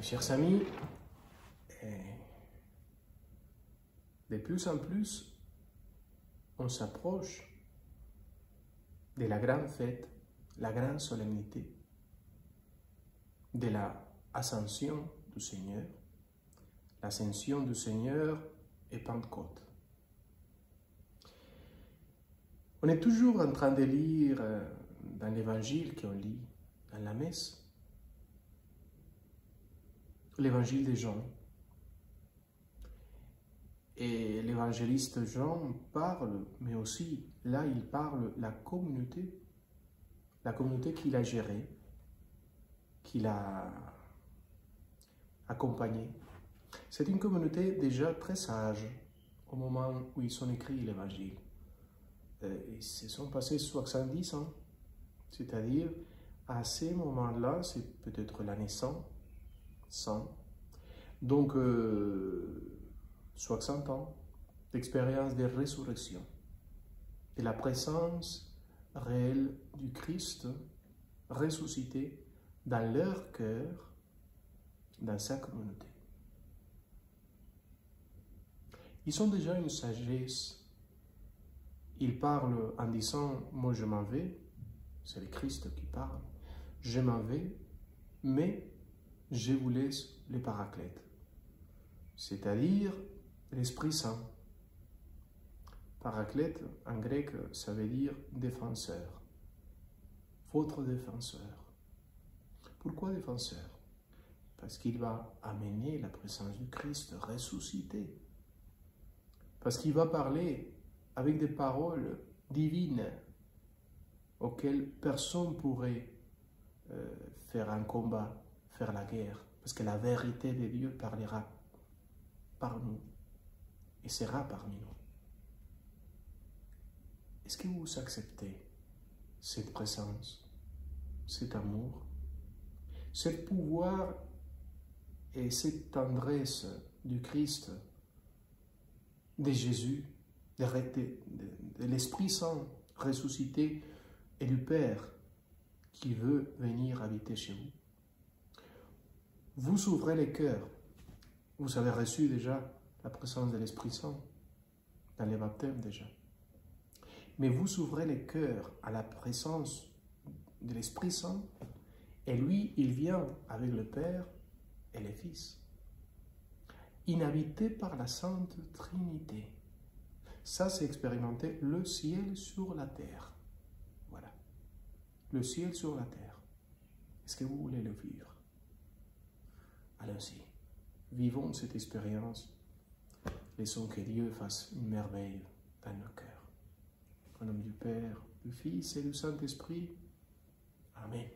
Mes chers amis, de plus en plus, on s'approche de la grande fête, la grande solennité de l'ascension du Seigneur. L'ascension du Seigneur et Pentecôte. On est toujours en train de lire dans l'évangile qu'on lit dans la messe, l'évangile de Jean. Et l'évangéliste Jean parle, mais aussi, là, il parle de la communauté qu'il a gérée, qu'il a accompagnée. C'est une communauté déjà très sage au moment où ils ont écrit l'évangile. Ils se sont passés 70 ans, c'est-à-dire à ces moments-là, c'est peut-être l'année 100, donc 60 ans d'expérience de résurrection, de la présence réelle du Christ ressuscité dans leur cœur, dans sa communauté. Ils ont déjà une sagesse. Ils parlent en disant « moi je m'en vais », c'est le Christ qui parle, « je m'en vais, mais je vous laisse le Paraclète », c'est-à-dire l'Esprit Saint. Paraclète, en grec, ça veut dire « défenseur », votre défenseur. Pourquoi défenseur? Parce qu'il va amener la présence du Christ ressuscité. Parce qu'il va parler avec des paroles divines auxquelles personne pourrait faire un combat, faire la guerre. Parce que la vérité de Dieu parlera par nous et sera parmi nous. Est-ce que vous acceptez cette présence, cet amour, ce pouvoir et cette tendresse du Christ, de Jésus, de l'Esprit Saint ressuscité et du Père qui veut venir habiter chez vous? Vous ouvrez les cœurs. Vous avez reçu déjà la présence de l'Esprit Saint dans les baptêmes déjà. Mais vous ouvrez les cœurs à la présence de l'Esprit Saint et lui, il vient avec le Père et le Fils. Inhabité par la Sainte Trinité. Ça, c'est expérimenter le ciel sur la terre. Voilà. Le ciel sur la terre. Est-ce que vous voulez le vivre? Allons-y. Vivons cette expérience. Laissons que Dieu fasse une merveille dans nos cœurs. Au nom du Père, du Fils et du Saint-Esprit. Amen.